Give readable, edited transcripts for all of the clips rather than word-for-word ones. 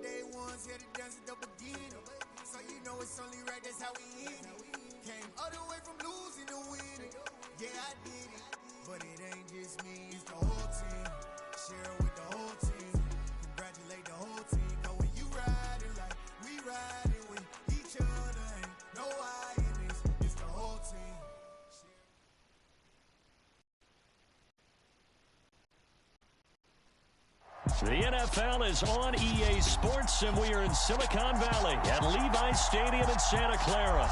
day ones here to dance at the beginning. So you know it's only right, that's how we end it. Came all the way from losing to winning. Yeah, I did it, but it ain't just me, it's the whole team. Share it with the whole team. Congratulate the whole team. Cause when you riding like we riding with each other, ain't no hiding this, it's the whole team. The NFL is on EA Sports, and we are in Silicon Valley at Levi's Stadium in Santa Clara.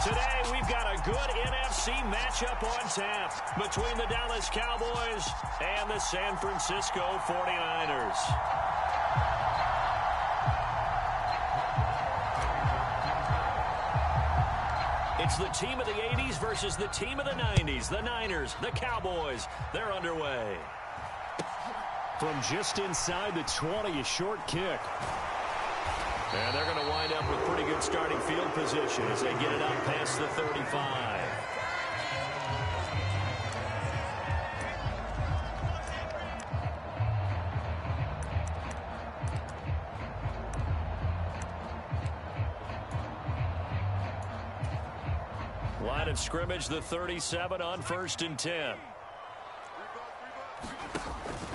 Today, we've got a good NFC matchup on tap between the Dallas Cowboys and the San Francisco 49ers. It's the team of the 80s versus the team of the 90s. The Niners, the Cowboys, they're underway. From just inside the 20, a short kick. And they're going to wind up with pretty good starting field position as they get it up past the 35. Line of scrimmage, the 37 on 1st and 10.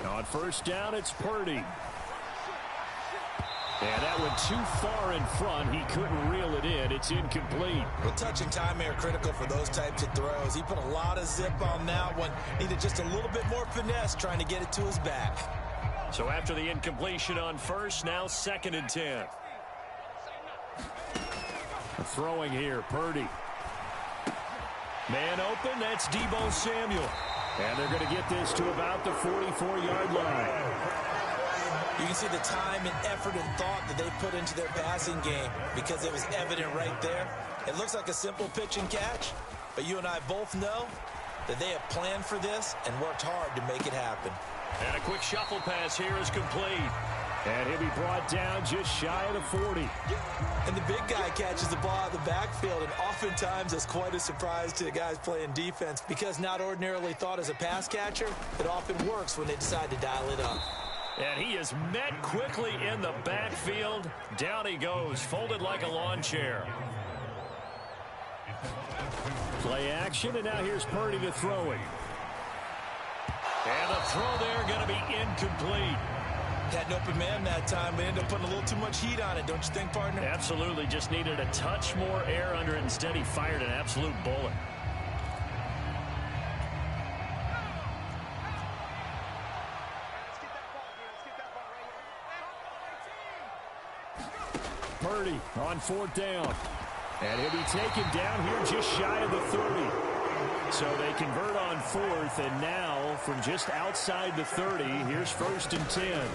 On first down, it's Purdy. And that went too far in front. He couldn't reel it in. It's incomplete. Well, touch and timing are critical for those types of throws. He put a lot of zip on that one. Needed just a little bit more finesse trying to get it to his back. So after the incompletion on first, now 2nd and 10. Throwing here, Purdy. Man open, that's Deebo Samuel. And they're going to get this to about the 44-yard line. You can see the time and effort and thought that they put into their passing game because it was evident right there. It looks like a simple pitch and catch, but you and I both know that they have planned for this and worked hard to make it happen. And a quick shuffle pass here is complete. And he'll be brought down just shy of the 40. And the big guy catches the ball out of the backfield, and oftentimes that's quite a surprise to the guys playing defense because not ordinarily thought as a pass catcher, it often works when they decide to dial it up. And he is met quickly in the backfield. Down he goes, folded like a lawn chair. Play action, and now here's Purdy to throw it. And the throw there going to be incomplete. Had an open man that time, but ended up putting a little too much heat on it, don't you think, partner? Absolutely. Just needed a touch more air under it. Instead, he fired an absolute bullet. Purdy on 4th down. And he'll be taken down here just shy of the 30. So they convert on 4th, and now from just outside the 30, here's 1st and 10.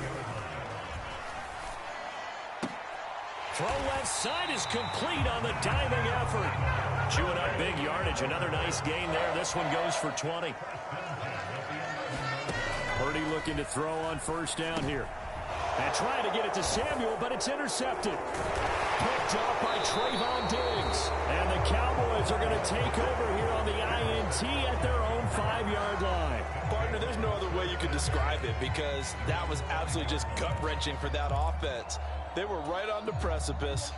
Throw left side is complete on the diving effort. Chewing up big yardage. Another nice gain there. This one goes for 20. Purdy looking to throw on 1st down here. And trying to get it to Samuel, but it's intercepted. Picked off by Trayvon Diggs. And the Cowboys are going to take over here on the INT at their own 5-yard line. Partner, there's no other way you could describe it because that was absolutely just gut-wrenching for that offense. They were right on the precipice.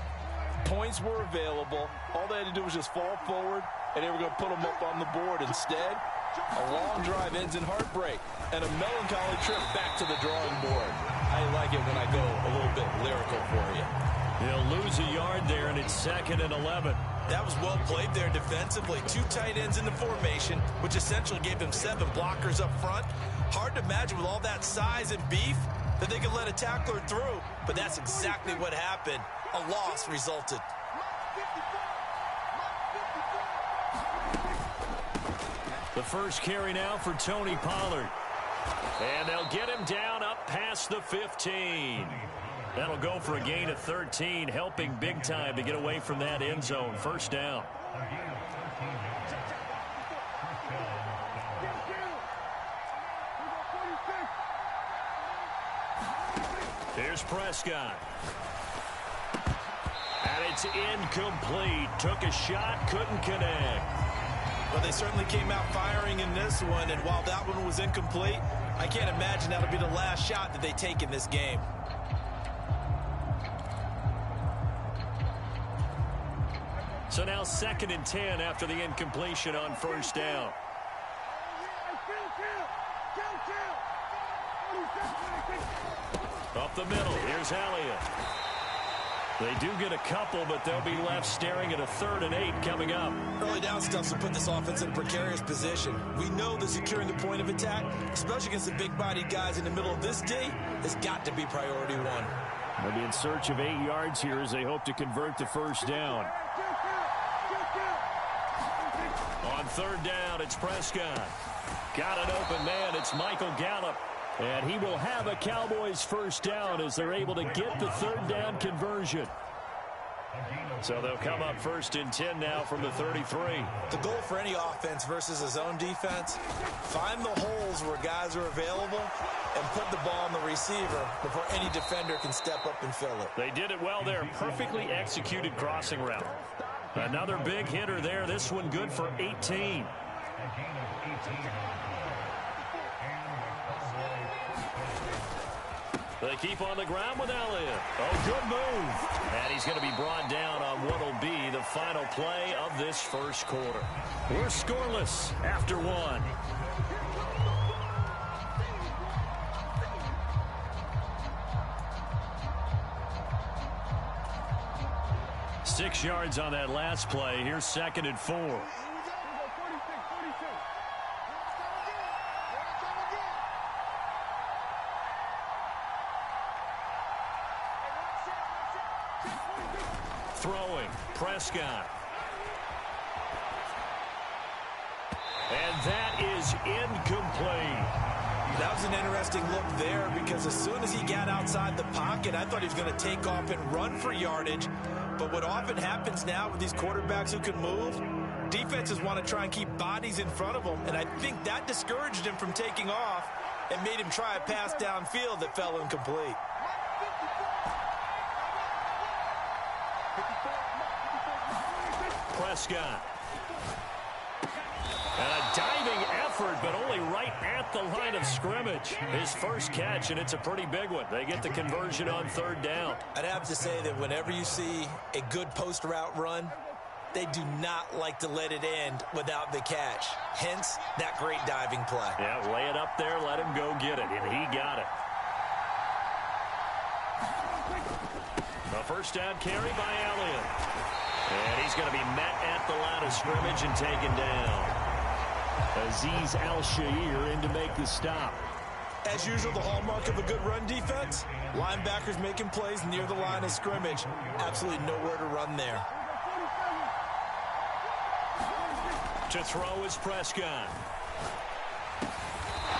Points were available. All they had to do was just fall forward, and they were going to put them up on the board. Instead, a long drive ends in heartbreak and a melancholy trip back to the drawing board. I like it when I go a little bit lyrical for you. He'll lose a yard there, and it's 2nd and 11. That was well played there defensively. 2 tight ends in the formation, which essentially gave them 7 blockers up front. Hard to imagine with all that size and beef that they could let a tackler through, but that's exactly what happened. A loss resulted. The first carry now for Tony Pollard. And they'll get him down up past the 15. That'll go for a gain of 13, helping big time to get away from that end zone. 1st down. Here's Prescott. And it's incomplete. Took a shot, couldn't connect. Well, they certainly came out firing in this one, and while that one was incomplete, I can't imagine that'll be the last shot that they take in this game. So now 2nd and 10 after the incompletion on first down. Up the middle, here's Elliott. They do get a couple, but they'll be left staring at a 3rd and 8 coming up. Early down stuff will put this offense in a precarious position. We know that securing the point of attack, especially against the big-bodied guys in the middle of this D, has got to be priority one. They'll be in search of 8 yards here as they hope to convert the first down. On 3rd down, it's Prescott. Got an open man. It's Michael Gallup. And he will have a Cowboys first down as they're able to get the 3rd down conversion. So they'll come up 1st and 10 now from the 33. The goal for any offense versus a zone defense, find the holes where guys are available and put the ball on the receiver before any defender can step up and fill it. They did it well there. Perfectly executed crossing route. Another big hitter there. This one good for 18. They keep on the ground with Elliott. Oh, good move. And he's going to be brought down on what will be the final play of this first quarter. We're scoreless after 1. Six yards on that last play. Here's 2nd and 4. Throwing, Prescott. And that is incomplete. That was an interesting look there because as soon as he got outside the pocket, I thought he was going to take off and run for yardage. But what often happens now with these quarterbacks who can move, defenses want to try and keep bodies in front of them, and I think that discouraged him from taking off and made him try a pass downfield that fell incomplete. Prescott. And a diving effort, but only right at the line of scrimmage. His first catch, and it's a pretty big one. They get the conversion on 3rd down. I'd have to say that whenever you see a good post route run, they do not like to let it end without the catch. Hence, that great diving play. Yeah, lay it up there, let him go get it, and he got it. A first down carry by Elliott. And he's going to be met at the line of scrimmage and taken down. Azeez Al-Shaair in to make the stop. As usual, the hallmark of a good run defense, linebackers making plays near the line of scrimmage. Absolutely nowhere to run there. To throw is Prescott.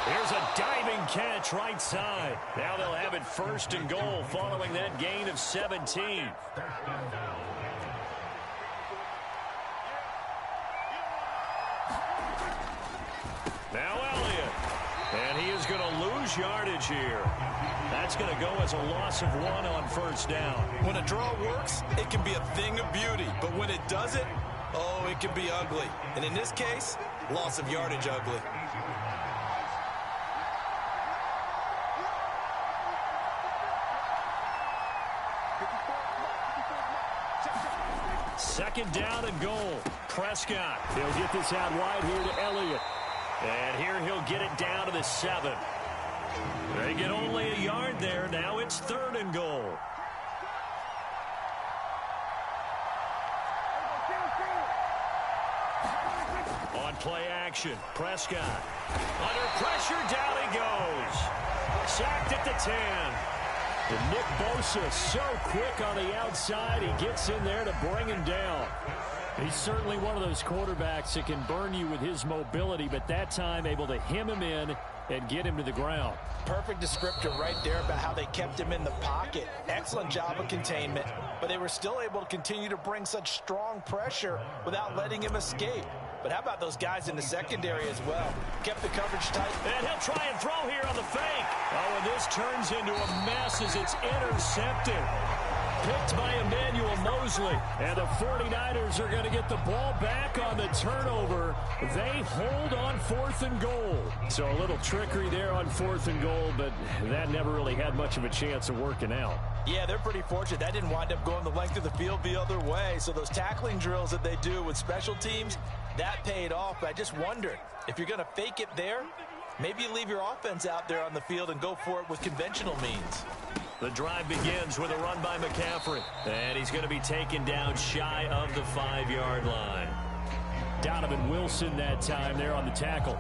Here's a diving catch right side. Now they'll have it 1st and goal following that gain of 17. Now Elliott. And he is going to lose yardage here. That's going to go as a loss of 1 on 1st down. When a draw works, it can be a thing of beauty. But when it doesn't, oh, it can be ugly. And in this case, loss of yardage ugly. Second down and goal. Prescott. He'll get this out wide here to Elliott. And here he'll get it down to the 7. They get only a yard there. Now it's 3rd and goal. On play action, Prescott. Under pressure, down he goes. Sacked at the 10. And Nick Bosa so quick on the outside. He gets in there to bring him down. He's certainly one of those quarterbacks that can burn you with his mobility, but that time able to hem him in and get him to the ground. Perfect descriptor right there about how they kept him in the pocket. Excellent job of containment, but they were still able to continue to bring such strong pressure without letting him escape. But how about those guys in the secondary as well? Kept the coverage tight. And he'll try and throw here on the fake. Oh, and this turns into a mess as it's intercepted. picked by Emmanuel Mosley. And the 49ers are going to get the ball back on the turnover. They hold on 4th and goal. So a little trickery there on 4th and goal, but that never really had much of a chance of working out. Yeah, they're pretty fortunate. That didn't wind up going the length of the field the other way. So those tackling drills that they do with special teams, that paid off. But I just wonder, if you're going to fake it there, maybe you leave your offense out there on the field and go for it with conventional means. The drive begins with a run by McCaffrey. And he's going to be taken down shy of the 5-yard line. Donovan Wilson that time there on the tackle.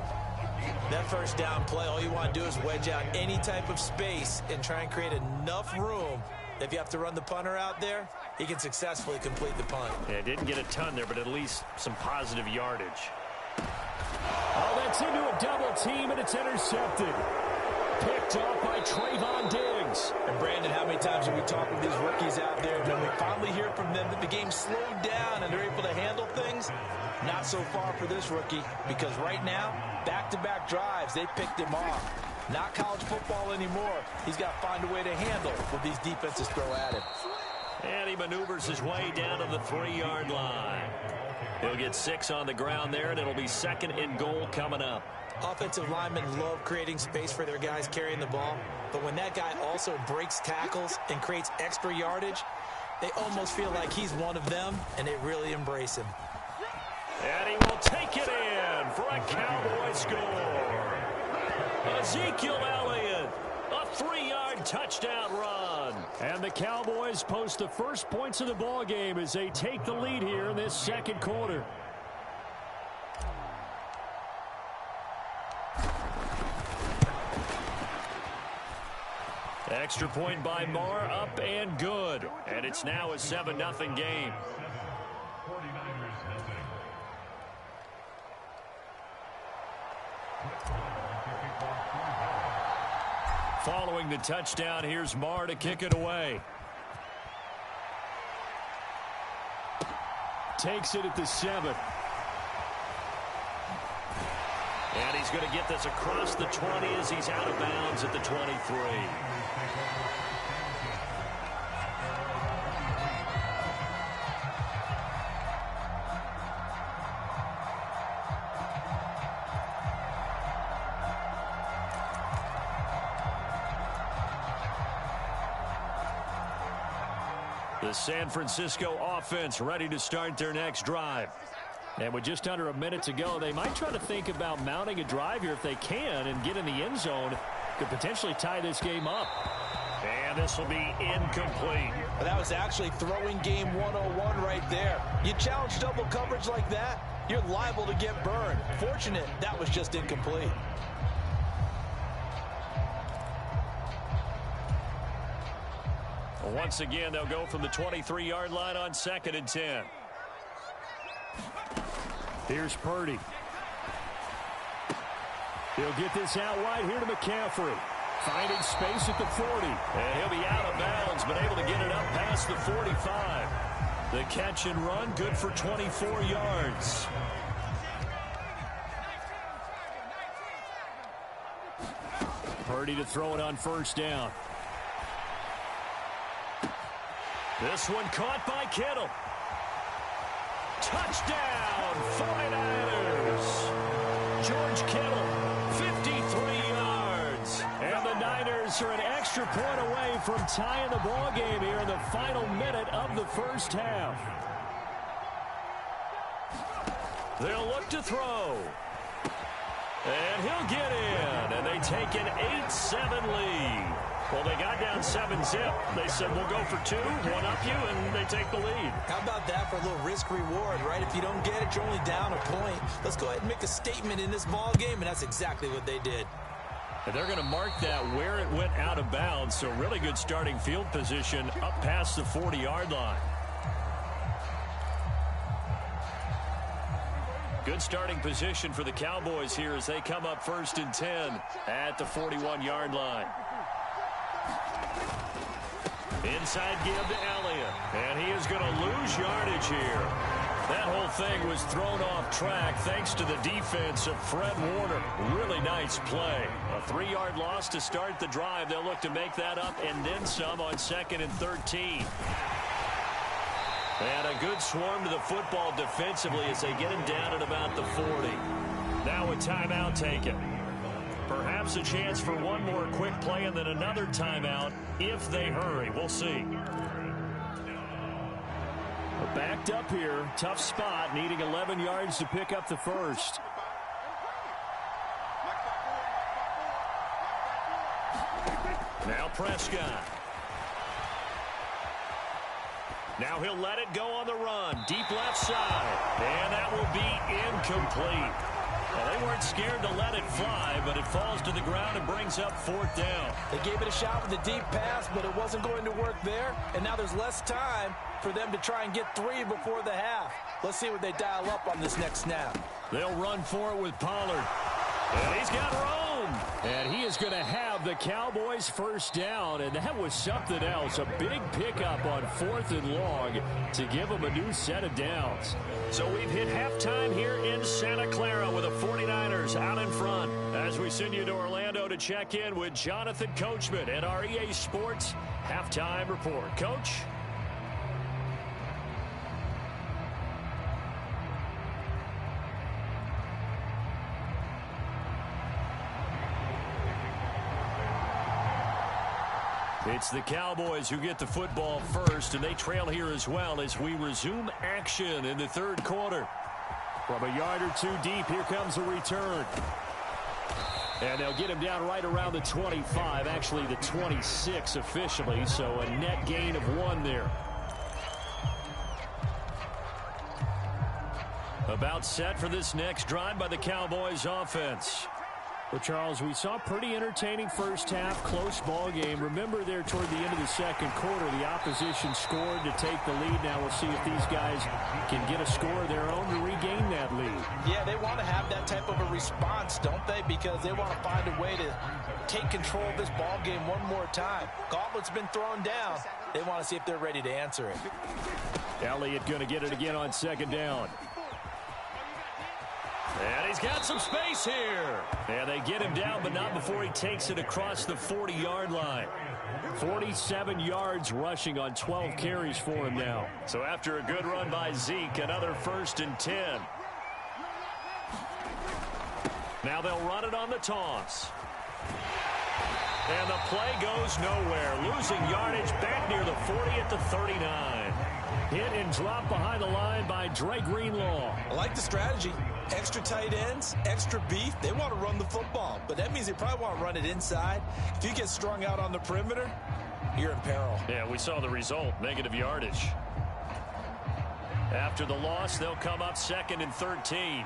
That first down play, all you want to do is wedge out any type of space and try and create enough room. If you have to run the punter out there, he can successfully complete the punt. Yeah, didn't get a ton there, but at least some positive yardage. Oh, that's into a double team, and it's intercepted. Picked off by Trayvon Diggs. And Brandon, how many times have we talked with these rookies out there? When we finally hear from them that the game slowed down and they're able to handle things, not so far for this rookie, because right now, back-to-back drives, they picked him off. Not college football anymore. He's got to find a way to handle what these defenses throw at him. And he maneuvers his way down to the 3-yard line. He'll get 6 on the ground there, and it'll be 2nd and goal coming up. Offensive linemen love creating space for their guys carrying the ball, but when that guy also breaks tackles and creates extra yardage, they almost feel like he's one of them, and they really embrace him. And he will take it in for a Cowboy score. Ezekiel Elliott, a 3-yard touchdown run. And the Cowboys post the first points of the ball game as they take the lead here in this second quarter. Extra point by Marr, up and good. And it's now a 7-0 game. Following the touchdown, here's Marr to kick it away. Takes it at the 7. And he's going to get this across the 20 as he's out of bounds at the 23. The San Francisco offense ready to start their next drive. And with just under a minute to go, they might try to think about mounting a drive here if they can and get in the end zone. Could potentially tie this game up. And this will be incomplete. Well, that was actually throwing game 101 right there. You challenge double coverage like that, you're liable to get burned. Fortunate that was just incomplete. Once again, they'll go from the 23-yard line on 2nd and 10. Here's Purdy. He'll get this out wide here to McCaffrey. Finding space at the 40. And he'll be out of bounds, but able to get it up past the 45. The catch and run, good for 24 yards. Purdy to throw it on first down. This one caught by Kittle. Touchdown, 49ers. George Kittle, 53 yards. And the Niners are an extra point away from tying the ball game here in the final minute of the first half. They'll look to throw. And he'll get in. And they take an 8-7 lead. Well, they got down 7-zip. They said, we'll go for 2, one up you, and they take the lead. How about that for a little risk-reward, right? If you don't get it, you're only down a point. Let's go ahead and make a statement in this ball game, and that's exactly what they did. And they're going to mark that where it went out of bounds, so really good starting field position up past the 40-yard line. Good starting position for the Cowboys here as they come up 1st and 10 at the 41-yard line. Inside give to Elliott. And he is going to lose yardage here. That whole thing was thrown off track thanks to the defense of Fred Warner. Really nice play. A 3-yard loss to start the drive. They'll look to make that up and then some on 2nd and 13. And a good swarm to the football defensively as they get him down at about the 40. Now a timeout taken. Perhaps a chance for one more quick play and then another timeout if they hurry. We'll see. Backed up here. Tough spot. Needing 11 yards to pick up the first. Now Prescott. Now he'll let it go on the run. Deep left side. And that will be incomplete. Well, they weren't scared to let it fly, but it falls to the ground and brings up 4th down. They gave it a shot with a deep pass, but it wasn't going to work there. And now there's less time for them to try and get 3 before the half. Let's see what they dial up on this next snap. They'll run for it with Pollard. And he's got Rome. And he is going to have the Cowboys first down. And that was something else. A big pickup on 4th and long to give them a new set of downs. So we've hit halftime here in Santa Clara with the 49ers out in front. As we send you to Orlando to check in with Jonathan Coachman at our EA Sports Halftime Report. Coach? It's the Cowboys who get the football first, and they trail here as well as we resume action in the 3rd quarter. From a yard or 2 deep, here comes a return. And they'll get him down right around the 25, actually the 26 officially, so a net gain of 1 there. About set for this next drive by the Cowboys offense. Well, Charles, we saw a pretty entertaining first half, close ball game. Remember there toward the end of the 2nd quarter, the opposition scored to take the lead. Now we'll see if these guys can get a score of their own to regain that lead. Yeah, they want to have that type of a response, don't they? Because they want to find a way to take control of this ball game one more time. Gauntlet's been thrown down. They want to see if they're ready to answer it. Elliott going to get it again on 2nd down. And he's got some space here. And they get him down, but not before he takes it across the 40-yard line. 47 yards rushing on 12 carries for him now. So after a good run by Zeke, another 1st and 10. Now they'll run it on the toss. And the play goes nowhere. Losing yardage back near the 40 at the 39. Hit and drop behind the line by Dre Greenlaw. I like the strategy. Extra tight ends, extra beef. They want to run the football, but that means they probably want to run it inside. If you get strung out on the perimeter, you're in peril. Yeah, we saw the result, negative yardage. After the loss, they'll come up 2nd and 13.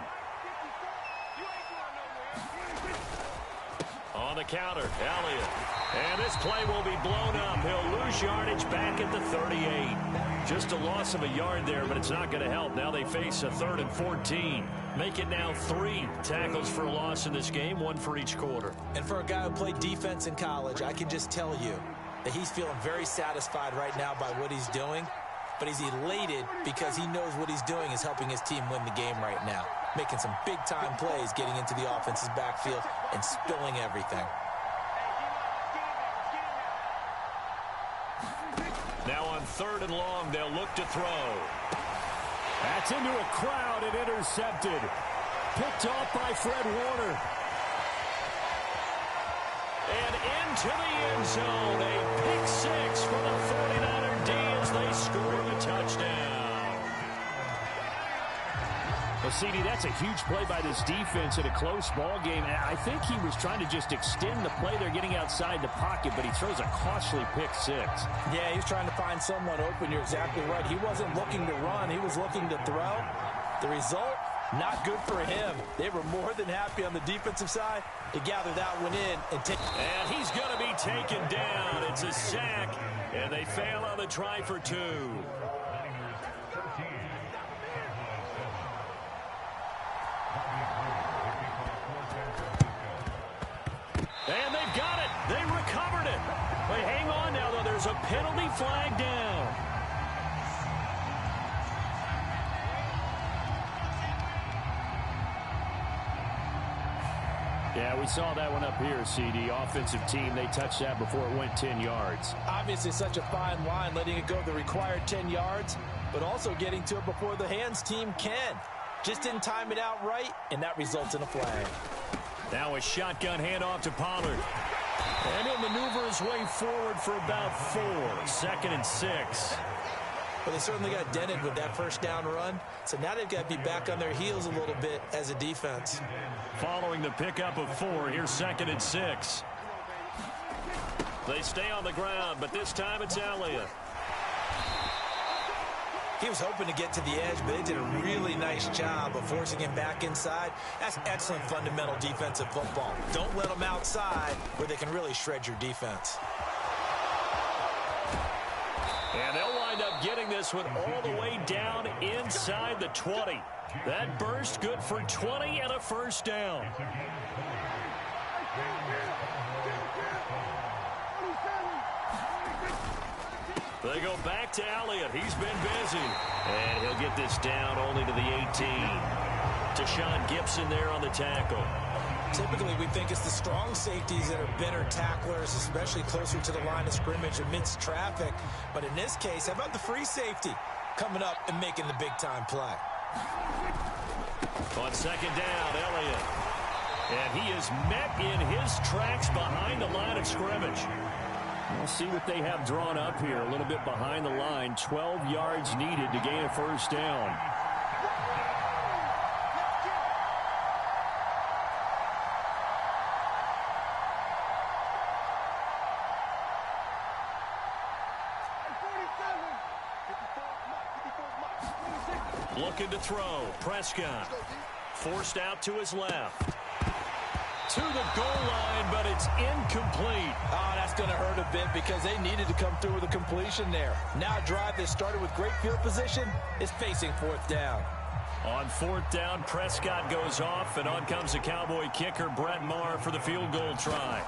On the counter, Elliott. And this play will be blown up. He'll lose yardage back at the 38. Just a loss of a yard there, but it's not going to help. Now they face a 3rd and 14. Make it now 3 tackles for a loss in this game, 1 for each quarter. And for a guy who played defense in college, I can just tell you that he's feeling very satisfied right now by what he's doing. But he's elated because he knows what he's doing is helping his team win the game right now. Making some big-time plays, getting into the offense's backfield and spilling everything. Now on 3rd and long, they'll look to throw. That's into a crowd and intercepted. Picked off by Fred Warner. And into the end zone. A pick 6 for the 49er D as they score the touchdown. Well, CD, that's a huge play by this defense in a close ball game. I think he was trying to just extend the play. They're getting outside the pocket, but he throws a costly pick 6. Yeah, he's trying to find someone open. You're exactly right. He wasn't looking to run. He was looking to throw. The result, not good for him. They were more than happy on the defensive side to gather that one in and take. And he's going to be taken down. It's a sack, and they fail on the try for 2. And they've got it. They recovered it. But hang on now, though. There's a penalty flag down. Yeah, we saw that one up here, CD. Offensive team, they touched that before it went 10 yards. Obviously such a fine line, letting it go the required 10 yards, but also getting to it before the hands team can. Just didn't time it out right, and that results in a flag. Now a shotgun handoff to Pollard. And he'll maneuver his way forward for about 4. 2nd and 6. Well, they certainly got dented with that first down run, so now they've got to be back on their heels a little bit as a defense. Following the pickup of 4, here's 2nd and 6. They stay on the ground, but this time it's Elliott. He was hoping to get to the edge, but they did a really nice job of forcing him back inside. That's excellent fundamental defensive football. Don't let them outside where they can really shred your defense. And they'll wind up getting this one all the way down inside the 20. That burst good for 20 and a first down. They go back to Elliott. He's been busy. And he'll get this down only to the 18. Deshaun Gibson there on the tackle. Typically, we think it's the strong safeties that are better tacklers, especially closer to the line of scrimmage amidst traffic. But in this case, how about the free safety coming up and making the big-time play? On 2nd down, Elliott. And he is met in his tracks behind the line of scrimmage. We'll see what they have drawn up here. A little bit behind the line. 12 yards needed to gain a first down. Looking to throw. Prescott. Forced out to his left. To the goal line, but it's incomplete. Oh, that's going to hurt a bit because they needed to come through with a completion there. Now a drive that started with great field position is facing 4th down. On 4th down, Prescott goes off, and on comes the Cowboy kicker, Brett Maher, for the field goal try.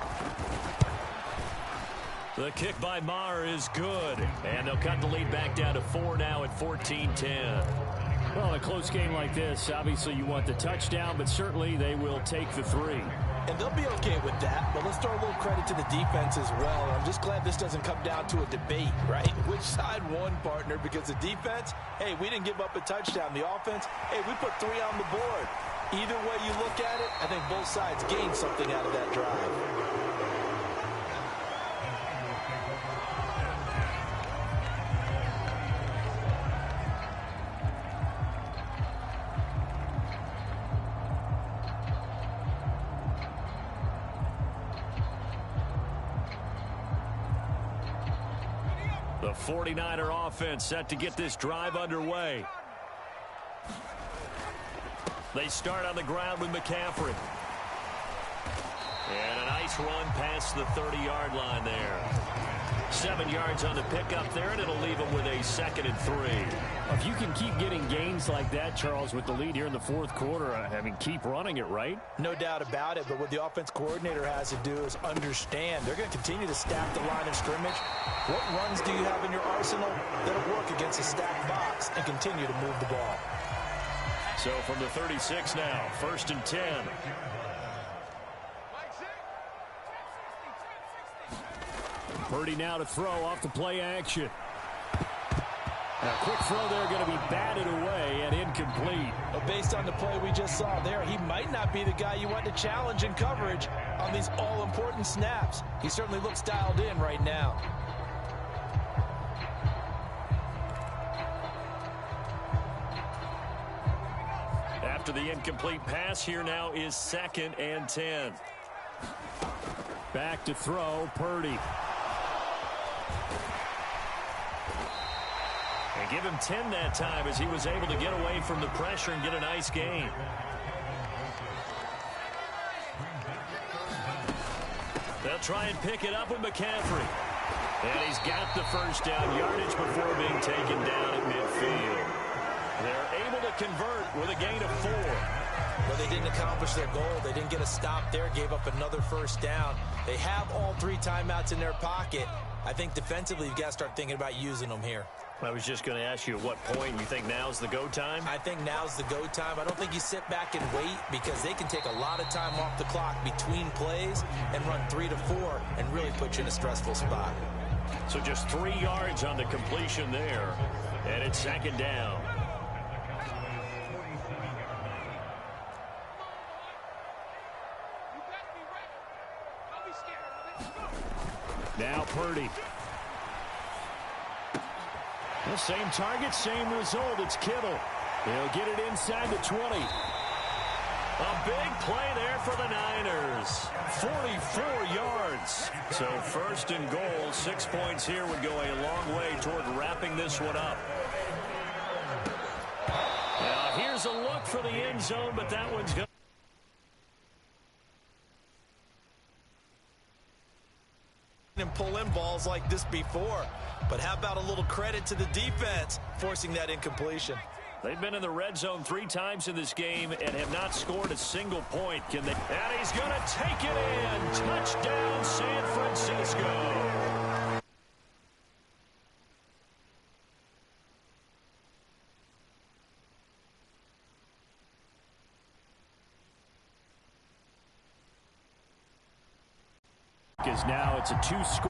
The kick by Maher is good, and they'll cut the lead back down to 4 now at 14-10. Well, in a close game like this, obviously you want the touchdown, but certainly they will take the 3. And they'll be okay with that, but let's throw a little credit to the defense as well. I'm just glad this doesn't come down to a debate, right? Which side won, partner? Because the defense, hey, we didn't give up a touchdown. The offense, hey, we put 3 on the board. Either way you look at it, I think both sides gained something out of that drive. The 49er offense set to get this drive underway. They start on the ground with McCaffrey. And a nice run past the 30-yard line there. 7 yards on the pickup there, and it'll leave them with a 2nd and 3. If you can keep getting gains like that, Charles, with the lead here in the 4th quarter, I mean, keep running it, right? No doubt about it, but what the offense coordinator has to do is understand they're going to continue to stack the line of scrimmage. What runs do you have in your arsenal that'll work against a stacked box and continue to move the ball? So from the 36 now, 1st and 10. Purdy now to throw off the play action. And a quick throw there going to be batted away and incomplete. But based on the play we just saw there, he might not be the guy you want to challenge in coverage on these all-important snaps. He certainly looks dialed in right now. After the incomplete pass, here now is 2nd and 10. Back to throw, Purdy. And give him 10 that time as he was able to get away from the pressure and get a nice gain. They'll try and pick it up with McCaffrey. And he's got the first down yardage before being taken down at midfield. They're able to convert with a gain of 4. Well, they didn't accomplish their goal. They didn't get a stop there, gave up another first down. They have all 3 timeouts in their pocket. I think defensively you've got to start thinking about using them here. I was just going to ask you at what point you think now's the go time? I think now's the go time. I don't think you sit back and wait because they can take a lot of time off the clock between plays and run 3 to 4 and really put you in a stressful spot. So just 3 yards on the completion there. And it's second down. Now Purdy. The same target, same result. It's Kittle. He'll get it inside the 20. A big play there for the Niners. 44 yards. So first and goal, 6 points here would go a long way toward wrapping this one up. Now here's a look for the end zone, but that one's good. And pull in balls like this before. But how about a little credit to the defense forcing that incompletion? They've been in the red zone 3 times in this game and have not scored a single point. Can they? And he's going to take it in. Touchdown, San Francisco. Is now it's a 2-score.